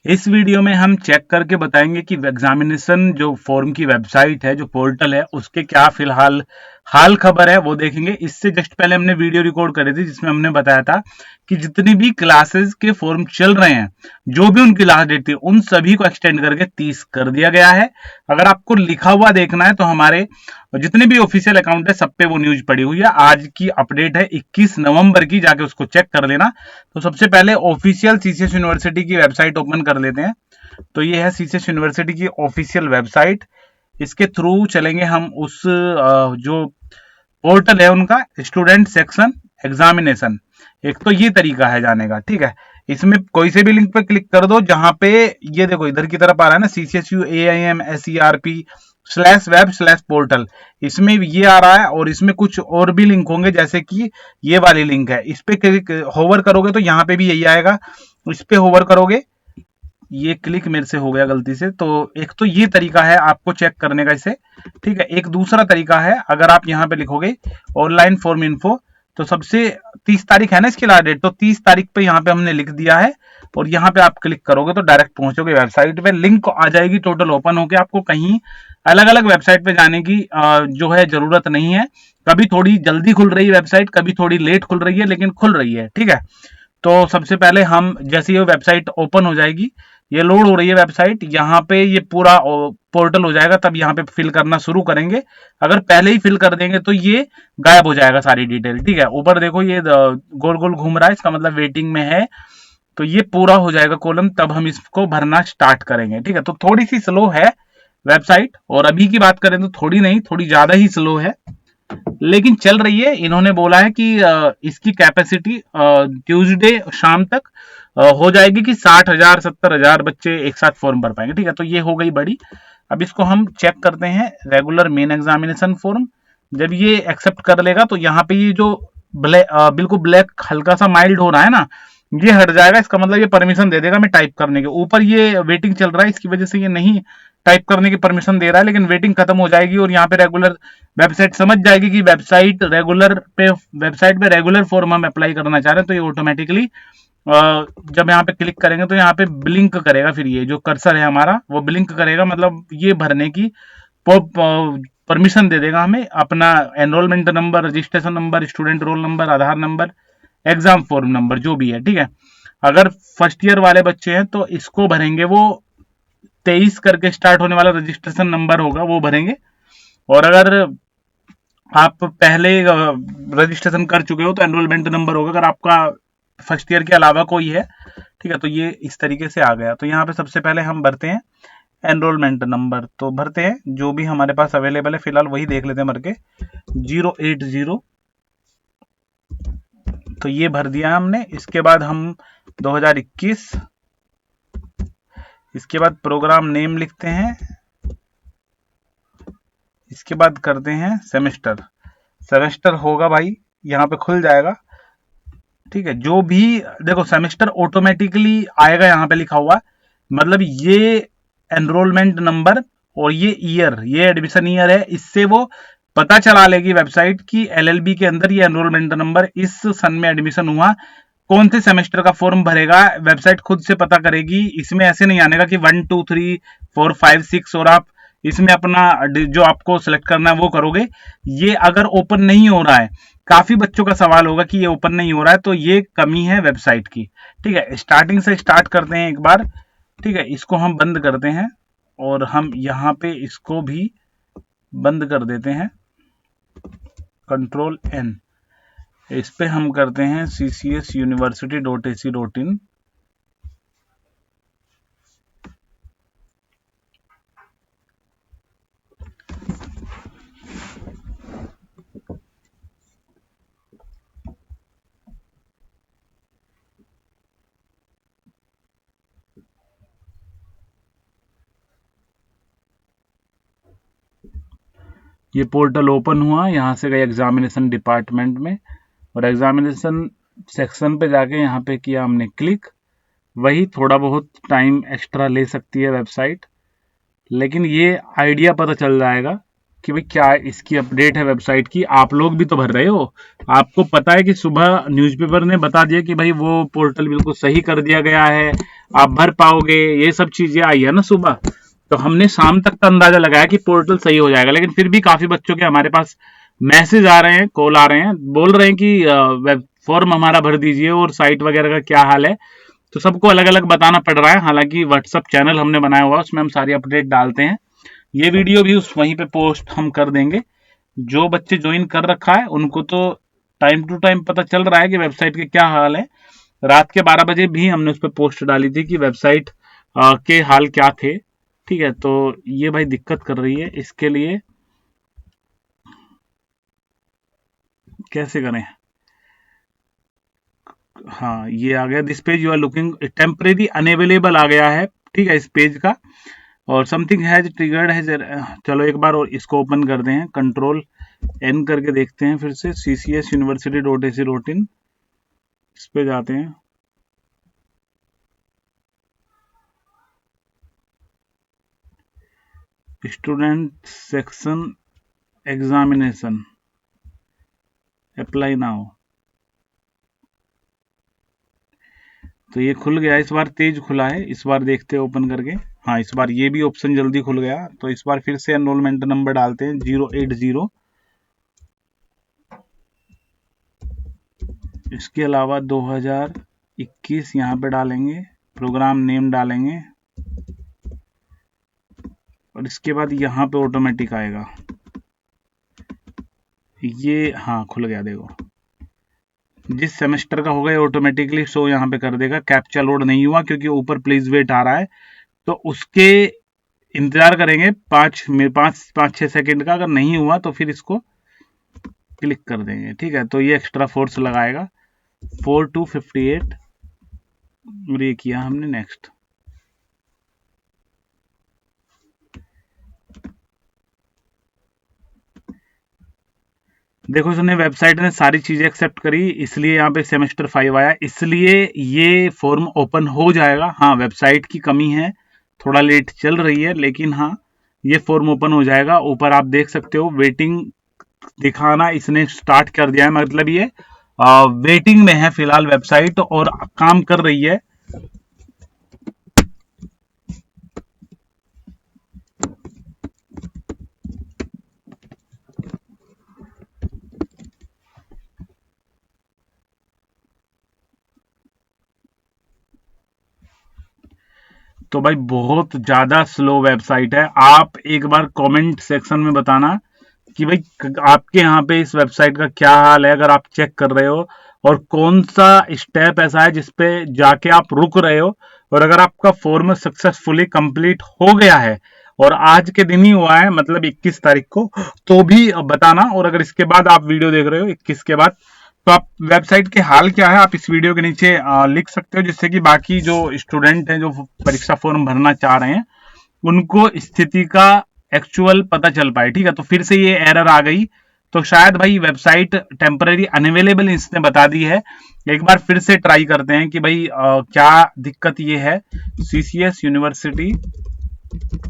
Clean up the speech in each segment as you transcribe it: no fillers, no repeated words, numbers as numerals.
इस वीडियो में हम चेक करके बताएंगे कि एग्जामिनेशन जो फॉर्म की वेबसाइट है, जो पोर्टल है, उसके क्या फिलहाल हाल खबर है वो देखेंगे। इससे जस्ट पहले हमने वीडियो रिकॉर्ड करी थी जिसमें हमने बताया था कि जितनी भी क्लासेस के फॉर्म चल रहे हैं, जो भी उनकी लास्ट डेट थी, उन सभी को एक्सटेंड करके 30 कर दिया गया है। अगर आपको लिखा हुआ देखना है तो हमारे जितने भी ऑफिशियल अकाउंट है सब पे वो न्यूज पड़ी हुई है। आज की अपडेट है 21 नवंबर की, जाके उसको चेक कर लेना। तो सबसे पहले ऑफिशियल सीसीएस यूनिवर्सिटी की वेबसाइट ओपन कर लेते हैं। तो ये है सीसीएस यूनिवर्सिटी की ऑफिशियल वेबसाइट। इसके थ्रू चलेंगे हम उस जो पोर्टल है उनका, स्टूडेंट सेक्शन एग्जामिनेशन। एक तो ये तरीका है जाने का, ठीक है। इसमें कोई से भी लिंक पे क्लिक कर दो, जहां पे ये देखो इधर की तरफ आ रहा है ना, CCSUAIMSERP/web/पोर्टल, इसमें ये आ रहा है। और इसमें कुछ और भी लिंक होंगे, जैसे कि ये वाली लिंक है, इस पे क्लिक होवर करोगे तो यहाँ पे भी यही आएगा। इस पे होवर करोगे, ये क्लिक मेरे से हो गया गलती से। तो एक तो ये तरीका है आपको चेक करने का इसे, ठीक है। एक दूसरा तरीका है, अगर आप यहाँ पे लिखोगे ऑनलाइन फॉर्म इन्फो, तो सबसे 30 तारीख है ना इसकी लास्ट डेट, तो 30 तारीख पे यहाँ पे हमने लिख दिया है। और यहाँ पे आप क्लिक करोगे तो डायरेक्ट पहुंचोगे वेबसाइट पे, लिंक आ जाएगी टोटल ओपन होके। आपको कहीं अलग अलग वेबसाइट पे जाने की जो है जरूरत नहीं है। कभी थोड़ी जल्दी खुल रही है वेबसाइट, कभी थोड़ी लेट खुल रही है, लेकिन खुल रही है, ठीक है। तो सबसे पहले हम जैसे ये वेबसाइट ओपन हो जाएगी, ये लोड हो रही है वेबसाइट, यहाँ पे ये पूरा पोर्टल हो जाएगा, तब यहाँ पे फिल करना शुरू करेंगे। अगर पहले ही फिल कर देंगे तो ये गायब हो जाएगा सारी डिटेल, ठीक है। ऊपर देखो ये गोल गोल घूम रहा है, इसका मतलब वेटिंग में है। तो ये पूरा हो जाएगा कॉलम, तब हम इसको भरना स्टार्ट करेंगे, ठीक है। तो थोड़ी सी स्लो है वेबसाइट, और अभी की बात करें तो थोड़ी नहीं, थोड़ी ज्यादा ही स्लो है, लेकिन चल रही है। इन्होंने बोला है कि इसकी कैपेसिटी ट्यूसडे शाम तक हो जाएगी कि 60,000 70,000 बच्चे एक साथ फॉर्म भर पाएंगे, ठीक है। तो ये हो गई बड़ी। अब इसको हम चेक करते हैं, रेगुलर मेन एग्जामिनेशन फॉर्म। जब ये एक्सेप्ट कर लेगा तो यहाँ पे ये जो बिल्कुल ब्लैक हल्का सा माइल्ड हो रहा है ना, ये हट जाएगा। इसका मतलब ये परमिशन दे देगा मैं टाइप करने के। ऊपर ये वेटिंग चल रहा है, इसकी वजह से ये नहीं टाइप करने की परमिशन दे रहा है, लेकिन वेटिंग खत्म हो जाएगी और यहाँ पे रेगुलर वेबसाइट समझ जाएगी कि वेबसाइट पे रेगुलर फॉर्म हम अप्लाई करना चाह रहे हैं। तो ये ऑटोमेटिकली जब यहाँ पे क्लिक करेंगे तो यहाँ पे ब्लिंक करेगा, फिर ये जो कर्सर है हमारा वो ब्लिंक करेगा, मतलब ये भरने की परमिशन दे देगा हमें। अपना enrolment number, registration number, student roll number, Aadhaar number, exam form number, जो भी है, ठीक है। अगर फर्स्ट ईयर वाले बच्चे हैं तो इसको भरेंगे, वो 23 करके स्टार्ट होने वाला रजिस्ट्रेशन नंबर होगा, वो भरेंगे। और अगर आप पहले रजिस्ट्रेशन कर चुके हो तो एनरोलमेंट नंबर होगा, अगर आपका फर्स्ट ईयर के अलावा कोई है, ठीक है। तो ये इस तरीके से आ गया। तो यहाँ पे सबसे पहले हम भरते हैं एनरोलमेंट नंबर, तो भरते हैं जो भी हमारे पास अवेलेबल है, फिलहाल वही देख लेते हैं भर के, 080। तो ये भर दिया हमने। इसके बाद हम 2021, इसके बाद प्रोग्राम नेम लिखते हैं, इसके बाद करते हैं सेमेस्टर होगा भाई, यहाँ पे खुल जाएगा, ठीक है। जो भी देखो सेमेस्टर ऑटोमेटिकली आएगा, यहाँ पे लिखा हुआ, मतलब ये एनरोलमेंट नंबर और ये ईयर, ये एडमिशन ईयर है, इससे वो पता चला लेगी वेबसाइट की एलएलबी के अंदर ये एनरोलमेंट नंबर इस सन में एडमिशन हुआ, कौन से सेमेस्टर का फॉर्म भरेगा, वेबसाइट खुद से पता करेगी। इसमें ऐसे नहीं आने का कि 1 2 3 4 5 6 और आप इसमें अपना जो आपको सिलेक्ट करना है वो करोगे। ये अगर ओपन नहीं हो रहा है, काफी बच्चों का सवाल होगा कि ये ओपन नहीं हो रहा है, तो ये कमी है वेबसाइट की, ठीक है। स्टार्टिंग से स्टार्ट करते हैं एक बार, ठीक है। इसको हम बंद करते हैं और हम यहाँ पे इसको भी बंद कर देते हैं, Ctrl+N। इस पे हम करते हैं ccsuniversity.ac.in। ये पोर्टल ओपन हुआ, यहाँ से गए एग्जामिनेशन डिपार्टमेंट में और एग्जामिनेशन सेक्शन पे जाके यहाँ पे किया हमने क्लिक। वही थोड़ा बहुत टाइम एक्स्ट्रा ले सकती है वेबसाइट, लेकिन ये आइडिया पता चल जाएगा कि भाई क्या इसकी अपडेट है वेबसाइट की। आप लोग भी तो भर रहे हो, आपको पता है कि सुबह न्यूज़पेपर ने बता दिया कि भाई वो पोर्टल बिल्कुल सही कर दिया गया है, आप भर पाओगे, ये सब चीजें आई है ना सुबह। तो हमने शाम तक का अंदाजा लगाया कि पोर्टल सही हो जाएगा, लेकिन फिर भी काफी बच्चों के हमारे पास मैसेज आ रहे हैं, कॉल आ रहे हैं, बोल रहे हैं कि वेब फॉर्म हमारा भर दीजिए और साइट वगैरह का क्या हाल है। तो सबको अलग अलग बताना पड़ रहा है। हालांकि व्हाट्सअप चैनल हमने बनाया हुआ है, उसमें हम सारी अपडेट डालते हैं। ये वीडियो भी उस वहीं पे पोस्ट हम कर देंगे। जो बच्चे ज्वाइन कर रखा है उनको तो टाइम टू टाइम पता चल रहा है कि वेबसाइट के क्या हाल है। रात के 12 बजे भी हमने उस पर पोस्ट डाली थी कि वेबसाइट के हाल क्या थे। ठीक है, तो ये भाई दिक्कत कर रही है, इसके लिए कैसे करें। हाँ, ये आ गया, this page you are looking temporary unavailable आ गया है। ठीक है, इस पेज का, और समथिंग हैज ट्रिगर्ड हैज। चलो एक बार और इसको ओपन करते हैं, कंट्रोल एन करके देखते हैं फिर से, ccsuniversity.ac.in इस पे जाते हैं। Student section examination, apply now. तो ये खुल गया, इस बार तेज खुला है, इस बार देखते हैं ओपन करके। हाँ, इस बार ये भी ऑप्शन जल्दी खुल गया। तो इस बार फिर से एनरोलमेंट नंबर डालते हैं 080। इसके अलावा 2021 यहाँ पे डालेंगे, प्रोग्राम नेम डालेंगे, और इसके बाद यहाँ पे ऑटोमेटिक आएगा ये। हाँ, खुल गया, देखो जिस सेमेस्टर का होगा ये ऑटोमेटिकली शो यहाँ पे कर देगा। कैप्चा लोड नहीं हुआ क्योंकि ऊपर प्लीज वेट आ रहा है, तो उसके इंतजार करेंगे 5-6 सेकंड का। अगर नहीं हुआ तो फिर इसको क्लिक कर देंगे। ठीक है, तो ये एक्स्ट्रा फोर्स लगाएगा। 4258 और ये किया हमने, नेक्स्ट। देखो उसने वेबसाइट ने सारी चीजें एक्सेप्ट करी, इसलिए यहाँ पे सेमेस्टर 5 आया, इसलिए ये फॉर्म ओपन हो जाएगा। हाँ, वेबसाइट की कमी है, थोड़ा लेट चल रही है, लेकिन हाँ ये फॉर्म ओपन हो जाएगा। ऊपर आप देख सकते हो वेटिंग दिखाना इसने स्टार्ट कर दिया है, मतलब ये वेटिंग में है फिलहाल वेबसाइट, और काम कर रही है। तो भाई बहुत ज्यादा स्लो वेबसाइट है। आप एक बार कमेंट सेक्शन में बताना कि भाई आपके यहाँ पे इस वेबसाइट का क्या हाल है, अगर आप चेक कर रहे हो, और कौन सा स्टेप ऐसा है जिसपे जाके आप रुक रहे हो। और अगर आपका फॉर्म सक्सेसफुली कंप्लीट हो गया है और आज के दिन ही हुआ है, मतलब 21 तारीख को, तो भी बताना। और अगर इसके बाद आप वीडियो देख रहे हो 21 के बाद, तो आप वेबसाइट के हाल क्या है आप इस वीडियो के नीचे लिख सकते हो, जिससे कि बाकी जो स्टूडेंट हैं जो परीक्षा फॉर्म भरना चाह रहे हैं उनको स्थिति का एक्चुअल पता चल पाए। ठीक है, तो फिर से ये एरर आ गई, तो शायद भाई वेबसाइट टेम्पररी अनअवेलेबल इसने बता दी है। एक बार फिर से ट्राई करते हैं कि भाई क्या दिक्कत ये है। सीसीएस यूनिवर्सिटी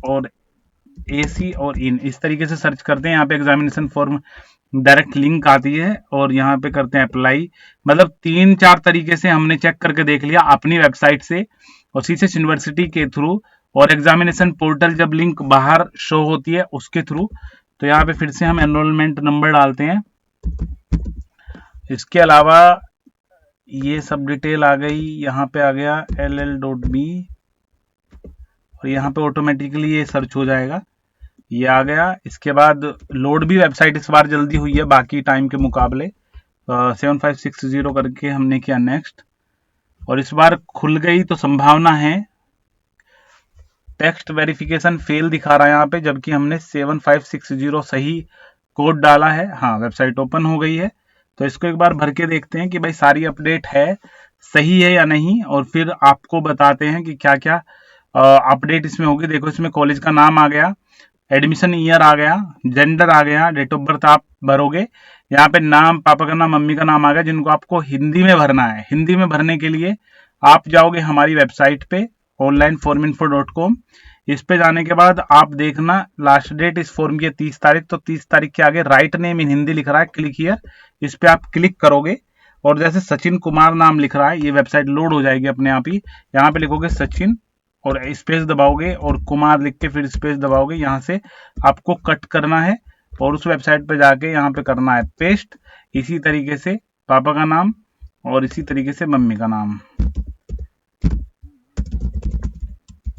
और एसी और इन, इस तरीके से सर्च करते हैं। यहाँ पे एग्जामिनेशन फॉर्म डायरेक्ट लिंक आती है, और यहाँ पे करते हैं अप्लाई। मतलब 3-4 तरीके से हमने चेक करके देख लिया अपनी वेबसाइट से और सीसीएस यूनिवर्सिटी के थ्रू, और एग्जामिनेशन पोर्टल जब लिंक बाहर शो होती है उसके थ्रू। तो यहाँ पे फिर से हम एनरोलमेंट नंबर डालते हैं। इसके अलावा ये सब डिटेल आ गई, यहाँ पे आ गया ll.b, और यहाँ पे ऑटोमेटिकली ये सर्च हो जाएगा। ये आ गया। इसके बाद लोड भी वेबसाइट इस बार जल्दी हुई है बाकी टाइम के मुकाबले। 7560 करके हमने किया नेक्स्ट, और इस बार खुल गई, तो संभावना है। टेक्स्ट वेरिफिकेशन फेल दिखा रहा है यहाँ पे, जबकि हमने 7560 सही कोड डाला है। हाँ, वेबसाइट ओपन हो गई है। तो इसको एक बार भर के देखते हैं कि भाई सारी अपडेट है, सही है या नहीं, और फिर आपको बताते हैं कि क्या क्या अपडेट इसमें होगी। देखो इसमें कॉलेज का नाम आ गया, एडमिशन ईयर आ गया, जेंडर आ गया, डेट ऑफ बर्थ आप भरोगे। यहाँ पे नाम, पापा का नाम, मम्मी का नाम आ गया, जिनको आपको हिंदी में भरना है। हिंदी में भरने के लिए आप जाओगे हमारी वेबसाइट पे onlineforminfo.com। इस पे जाने के बाद आप देखना लास्ट डेट इस फॉर्म की है 30 तारीख, तो 30 तारीख के आगे राइट नेम इन हिंदी लिख रहा है, क्लिक हियर, इस पे आप क्लिक करोगे और जैसे सचिन कुमार नाम लिख रहा है, ये वेबसाइट लोड हो जाएगी अपने आप ही। यहाँ पे लिखोगे सचिन और स्पेस दबाओगे और कुमार लिख के फिर स्पेस दबाओगे। यहाँ से आपको कट करना है और उस वेबसाइट पे जाके यहाँ पे करना है पेस्ट। इसी तरीके से पापा का नाम और इसी तरीके से मम्मी का नाम,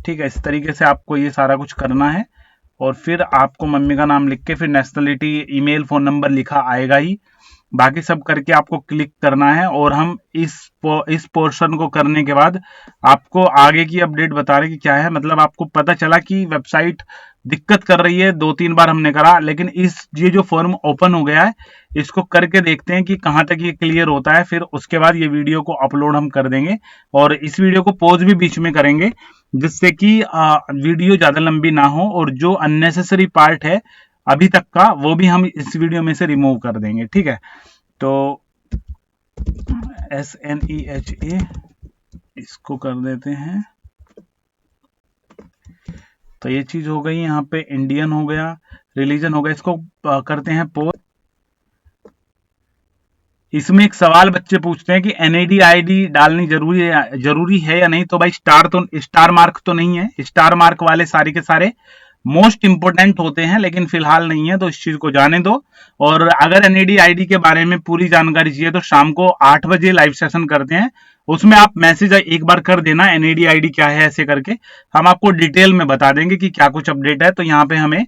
ठीक है। इस तरीके से आपको ये सारा कुछ करना है और फिर आपको मम्मी का नाम लिख के फिर नेशनलिटी, ईमेल, फोन नंबर लिखा आएगा ही। बाकी सब करके आपको क्लिक करना है और हम इस पोर्शन को करने के बाद आपको आगे की अपडेट बता रहे कि क्या है। मतलब आपको पता चला कि वेबसाइट दिक्कत कर रही है, 2-3 बार हमने करा, लेकिन ये जो फॉर्म ओपन हो गया है, इसको करके देखते हैं कि कहां तक ये क्लियर होता है। फिर उसके बाद ये वीडियो को अपलोड हम कर देंगे और इस वीडियो को पॉज भी बीच में करेंगे, जिससे कि वीडियो ज्यादा लंबी ना हो और जो अननेसेसरी पार्ट है अभी तक का वो भी हम इस वीडियो में से रिमूव कर देंगे, ठीक है। तो SNEHA इसको कर देते हैं। तो ये चीज हो गई, यहाँ पे इंडियन हो गया, रिलीजन हो गया, इसको करते हैं पोस्ट। इसमें एक सवाल बच्चे पूछते हैं कि NAD ID डालनी जरूरी है या नहीं। तो भाई स्टार मार्क तो नहीं है, स्टार मार्क वाले सारे के सारे मोस्ट इंपोर्टेंट होते हैं, लेकिन फिलहाल नहीं है, तो इस चीज को जाने दो। और अगर NAD ID के बारे में पूरी जानकारी चाहिए तो शाम को 8 बजे लाइव सेशन करते हैं, उसमें आप मैसेज एक बार कर देना NAD ID क्या है, ऐसे करके हम आपको डिटेल में बता देंगे कि क्या कुछ अपडेट है। तो यहाँ पे हमें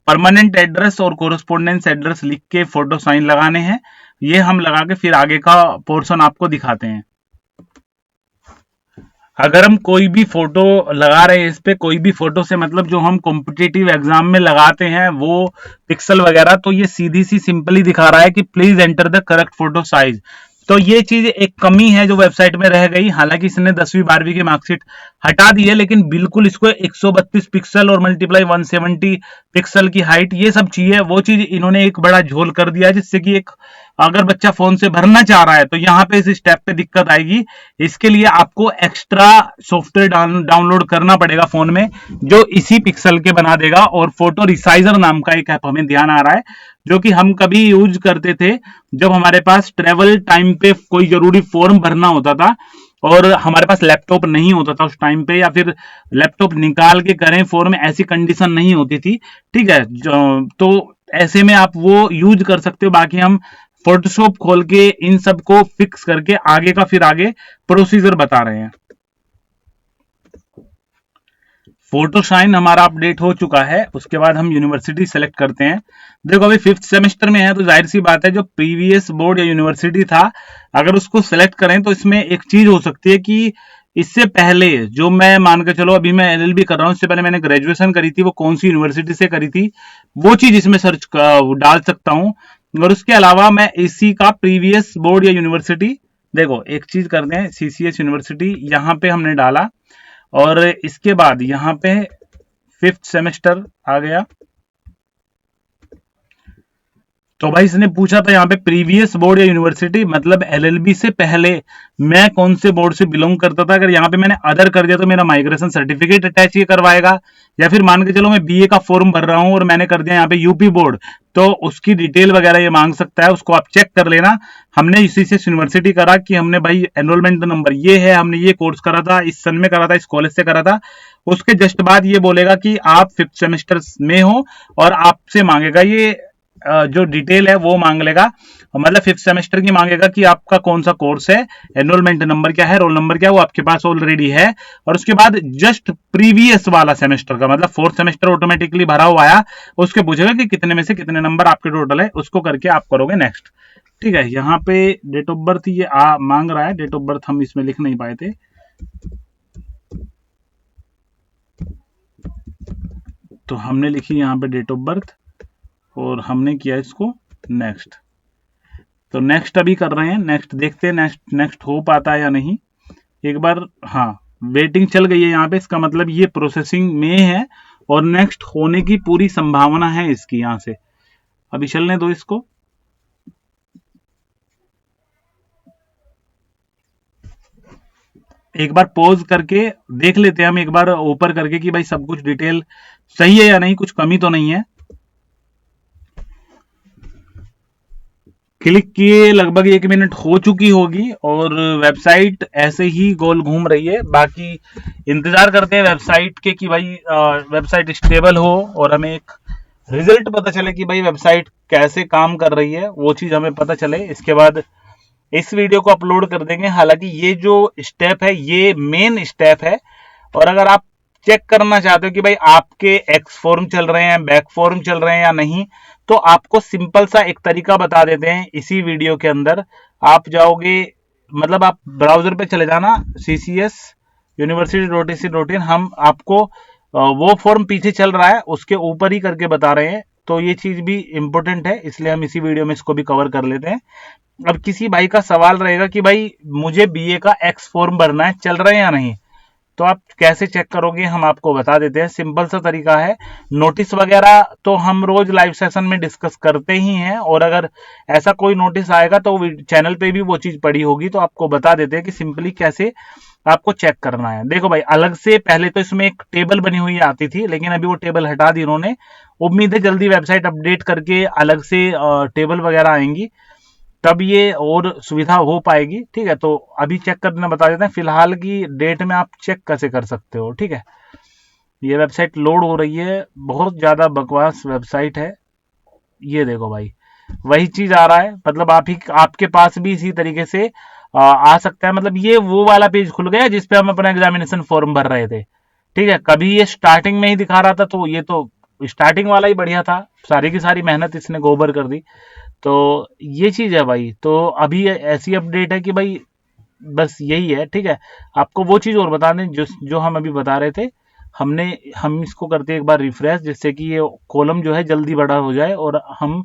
परमानेंट एड्रेस और कोरस्पोंडेंस एड्रेस लिख के फोटो साइन लगाने हैं। ये हम लगा के फिर आगे का पोर्शन आपको दिखाते हैं। अगर हम कोई भी फोटो लगा रहे हैं इस पे, कोई भी फोटो से मतलब जो हम कॉम्पिटिटिव एग्जाम में लगाते हैं वो पिक्सल वगैरह, तो ये सीधी सी सिंपली दिखा रहा है कि please enter the correct photo size. तो ये चीज एक कमी है जो वेबसाइट में रह गई। हालांकि इसने 10वीं 12वीं की मार्कशीट हटा दी है, लेकिन बिल्कुल इसको 132 पिक्सल और मल्टीप्लाई 170 पिक्सल की हाइट, ये सब चाहिए। वो चीज इन्होंने एक बड़ा झोल कर दिया, जिससे कि एक अगर बच्चा फोन से भरना चाह रहा है तो यहाँ पे इस स्टेप पे दिक्कत आएगी। इसके लिए आपको एक्स्ट्रा सॉफ्टवेयर डाउनलोड करना पड़ेगा फोन में, जो इसी पिक्सल के बना देगा। और फोटो रिसाइजर नाम का एक ऐप हमें ध्यान आ रहा है, जो कि हम कभी यूज करते थे जब हमारे पास ट्रेवल टाइम पे कोई जरूरी फॉर्म भरना होता था और हमारे पास लैपटॉप नहीं होता था उस टाइम पे, या फिर लैपटॉप निकाल के करें फॉर्म, ऐसी कंडीशन नहीं होती थी, ठीक है। तो ऐसे में आप वो यूज कर सकते हो। बाकी हम फोटोशॉप खोल के इन सब को फिक्स करके आगे का फिर आगे प्रोसीजर बता रहे हैं। फोटो साइन हमारा अपडेट हो चुका है। उसके बाद हम यूनिवर्सिटी सेलेक्ट करते हैं। देखो अभी 5th सेमेस्टर में है, तो जाहिर सी बात है जो प्रीवियस बोर्ड या यूनिवर्सिटी था, अगर उसको सेलेक्ट करें तो इसमें एक चीज हो सकती है कि इससे पहले जो मैं मान के चलो अभी मैं LLB कर रहा हूं, इससे पहले मैंने ग्रेजुएशन करी थी, वो कौन सी यूनिवर्सिटी से करी थी वो चीज इसमें सर्च डाल सकता हूं। और उसके अलावा मैं इसी का प्रीवियस बोर्ड या यूनिवर्सिटी, देखो एक चीज करते हैं, CCH यूनिवर्सिटी यहां पे हमने डाला और इसके बाद यहां पे 5th सेमेस्टर आ गया। तो भाई इसने पूछा था यहाँ पे प्रीवियस बोर्ड या यूनिवर्सिटी, मतलब LLB से पहले मैं कौन से बोर्ड से बिलोंग करता था। अगर यहाँ पे मैंने अदर कर दिया तो मेरा माइग्रेशन सर्टिफिकेट अटैच ये करवाएगा, या फिर मान के चलो मैं BA का फॉर्म भर रहा हूं और मैंने कर दिया यहाँ पे UP बोर्ड, तो उसकी डिटेल वगैरह ये मांग सकता है, उसको आप चेक कर लेना। हमने इसी से यूनिवर्सिटी करा कि हमने भाई एनरोलमेंट नंबर ये है, हमने ये कोर्स करा था, इस सन में करा था, इस कॉलेज से करा था। उसके जस्ट बाद ये बोलेगा कि आप 5th सेमेस्टर में हो और आपसे मांगेगा ये जो डिटेल है वो मांग लेगा, मतलब 5th सेमेस्टर की मांगेगा कि आपका कौन सा कोर्स है, एनरोलमेंट नंबर क्या है, रोल नंबर क्या है, वो आपके पास ऑलरेडी है। और उसके बाद जस्ट प्रीवियस वाला सेमेस्टर का, मतलब 4th सेमेस्टर ऑटोमेटिकली भरा हुआ आया, उसके पूछेगा कि कितने में से कितने नंबर आपके टोटल है, उसको करके आप करोगे नेक्स्ट, ठीक है। यहाँ पे डेट ऑफ बर्थ ये मांग रहा है, डेट ऑफ बर्थ हम इसमें लिख नहीं पाए थे, तो हमने लिखी यहाँ पे डेट ऑफ बर्थ और हमने किया इसको नेक्स्ट। तो नेक्स्ट अभी कर रहे हैं, नेक्स्ट देखते हैं नेक्स्ट हो पाता है या नहीं एक बार। हाँ, वेटिंग चल गई है यहाँ पे, इसका मतलब ये प्रोसेसिंग में है और नेक्स्ट होने की पूरी संभावना है इसकी। यहां से अभी चलने दो इसको। एक बार पॉज करके देख लेते हैं हम एक बार ऊपर करके कि भाई सब कुछ डिटेल सही है या नहीं, कुछ कमी तो नहीं है। क्लिक किए लगभग 1 मिनट हो चुकी होगी और वेबसाइट ऐसे ही गोल घूम रही है। बाकी इंतजार करते हैं वेबसाइट के कि भाई वेबसाइट स्टेबल हो और हमें एक रिजल्ट पता चले कि भाई वेबसाइट कैसे काम कर रही है, वो चीज हमें पता चले। इसके बाद इस वीडियो को अपलोड कर देंगे। हालांकि ये जो स्टेप है ये मेन स्टेप है, और अगर आप चेक करना चाहते हो कि भाई आपके एक्स फॉर्म चल रहे हैं, बैक फॉर्म चल रहे हैं या नहीं, तो आपको सिंपल सा एक तरीका बता देते हैं इसी वीडियो के अंदर। आप जाओगे, मतलब आप ब्राउजर पे चले जाना CCS university.ac.in। हम आपको वो फॉर्म पीछे चल रहा है उसके ऊपर ही करके बता रहे हैं, तो ये चीज भी इंपॉर्टेंट है, इसलिए हम इसी वीडियो में इसको भी कवर कर लेते हैं। अब किसी भाई का सवाल रहेगा कि भाई मुझे BA का एक्स फॉर्म भरना है, चल रहे हैं या नहीं, तो आप कैसे चेक करोगे हम आपको बता देते हैं। सिंपल सा तरीका है। नोटिस वगैरह तो हम रोज लाइव सेशन में डिस्कस करते ही हैं, और अगर ऐसा कोई नोटिस आएगा तो चैनल पे भी वो चीज पड़ी होगी, तो आपको बता देते हैं कि सिंपली कैसे आपको चेक करना है। देखो भाई, अलग से पहले तो इसमें एक टेबल बनी हुई आती थी, लेकिन अभी वो टेबल हटा दी इन्होंने। उम्मीद है जल्दी वेबसाइट अपडेट करके अलग से टेबल वगैरह आएंगी, तब ये और सुविधा हो पाएगी। ठीक है, तो अभी चेक करना बता देते हैं। फिलहाल की डेट में आप चेक कैसे कर सकते हो। ठीक है, ये वेबसाइट लोड हो रही है, बहुत ज्यादा बकवास वेबसाइट है। ये देखो भाई, वही चीज आ रहा है, मतलब आपके पास भी इसी तरीके से आ सकता है। मतलब ये वो वाला पेज खुल गया जिसपे हम अपना एग्जामिनेशन फॉर्म भर रहे थे। ठीक है, कभी ये स्टार्टिंग में ही दिखा रहा था, तो ये तो स्टार्टिंग वाला ही बढ़िया था, सारी की सारी मेहनत इसने गोबर कर दी। तो ये चीज है भाई। तो अभी ऐसी अपडेट है कि भाई बस यही है। ठीक है, आपको वो चीज और बता दें जो जो हम अभी बता रहे थे। हम इसको करते हैं एक बार रिफ्रेश, जिससे कि ये कॉलम जो है जल्दी बड़ा हो जाए और हम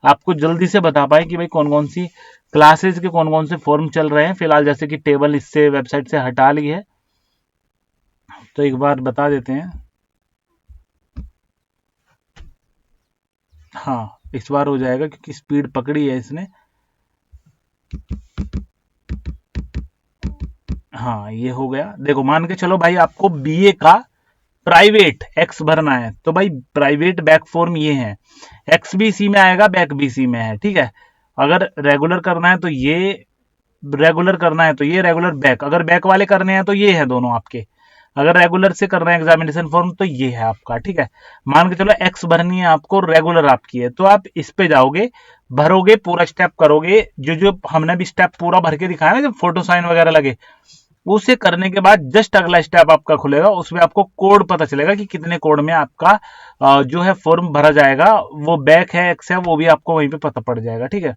आपको जल्दी से बता पाए कि भाई कौन कौन सी क्लासेस के कौन कौन से फॉर्म चल रहे हैं। फिलहाल जैसे कि टेबल इससे वेबसाइट से हटा ली है, तो एक बार बता देते हैं। हाँ, इस बार हो जाएगा क्योंकि स्पीड पकड़ी है इसने। हाँ, ये हो गया। देखो, मान के चलो भाई आपको BA का प्राइवेट एक्स भरना है, तो भाई प्राइवेट बैक फॉर्म ये है। एक्स भी इसी में आएगा, बैक भी इसी में है। ठीक है, अगर रेगुलर करना है तो ये रेगुलर करना है, तो ये रेगुलर बैक। अगर बैक वाले करने हैं तो ये है दोनों आपके। अगर रेगुलर से कर रहे हैं एग्जामिनेशन फॉर्म तो ये है आपका। ठीक है, मान के चलो एक्स भरनी है आपको, रेगुलर आपकी है, तो आप इस पे जाओगे, भरोगे, पूरा स्टेप करोगे, जो जो हमने भी स्टेप पूरा भर के दिखाया ना, जब फोटो साइन वगैरह लगे, उसे करने के बाद जस्ट अगला स्टेप आपका खुलेगा, उसमें आपको कोड पता चलेगा कि कितने कोड में आपका जो है फॉर्म भरा जाएगा। वो बैक है, एक्स है, वो भी आपको वहीं पे पता पड़ जाएगा। ठीक है,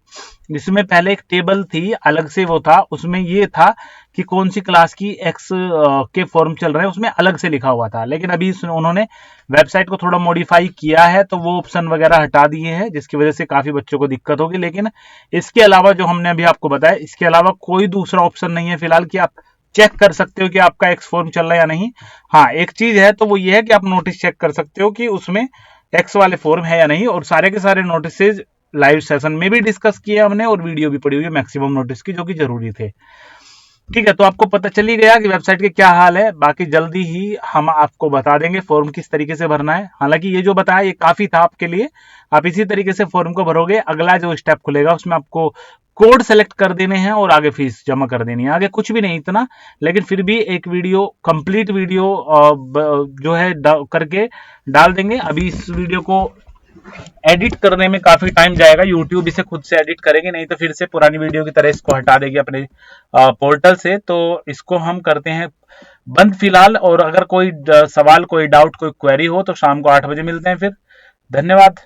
इसमें पहले एक टेबल थी अलग से, वो था, उसमें ये था कि कौन सी क्लास की एक्स के फॉर्म चल रहे हैं, उसमें अलग से लिखा हुआ था। लेकिन अभी उन्होंने वेबसाइट को थोड़ा मॉडिफाई किया है, तो वो ऑप्शन वगैरह हटा दिए हैं, जिसकी वजह से काफी बच्चों को दिक्कत होगी। लेकिन इसके अलावा जो हमने अभी आपको बताया, इसके अलावा कोई दूसरा ऑप्शन नहीं है फिलहाल कि आप चेक कर सकते हो कि आपका एक्स फॉर्म चल रहा है या नहीं। हाँ, एक चीज है, तो वो ये है कि आप नोटिस चेक कर सकते हो कि उसमें एक्स वाले फॉर्म है या नहीं, और सारे के सारे नोटिस लाइव सेशन में भी डिस्कस किए हमने, और वीडियो भी पड़ी हुई है मैक्सिमम नोटिस की, जो कि जरूरी थे। ठीक है, तो आपको पता चल ही गया कि वेबसाइट के क्या हाल है। बाकी जल्दी ही हम आपको बता देंगे फॉर्म किस तरीके से भरना है। हालांकि ये जो बताया ये काफी था आपके लिए, आप इसी तरीके से फॉर्म को भरोगे, अगला जो स्टेप खुलेगा उसमें आपको कोड सेलेक्ट कर देने हैं और आगे फीस जमा कर देनी है। आगे कुछ भी नहीं इतना, लेकिन फिर भी एक वीडियो, कंप्लीट वीडियो जो है करके डाल देंगे। अभी इस वीडियो को एडिट करने में काफी टाइम जाएगा, यूट्यूब इसे खुद से एडिट करेंगे, नहीं तो फिर से पुरानी वीडियो की तरह इसको हटा देगी अपने पोर्टल से। तो इसको हम करते हैं बंद फिलहाल, और अगर कोई सवाल, कोई डाउट, कोई क्वेरी हो तो शाम को 8 बजे मिलते हैं फिर। धन्यवाद।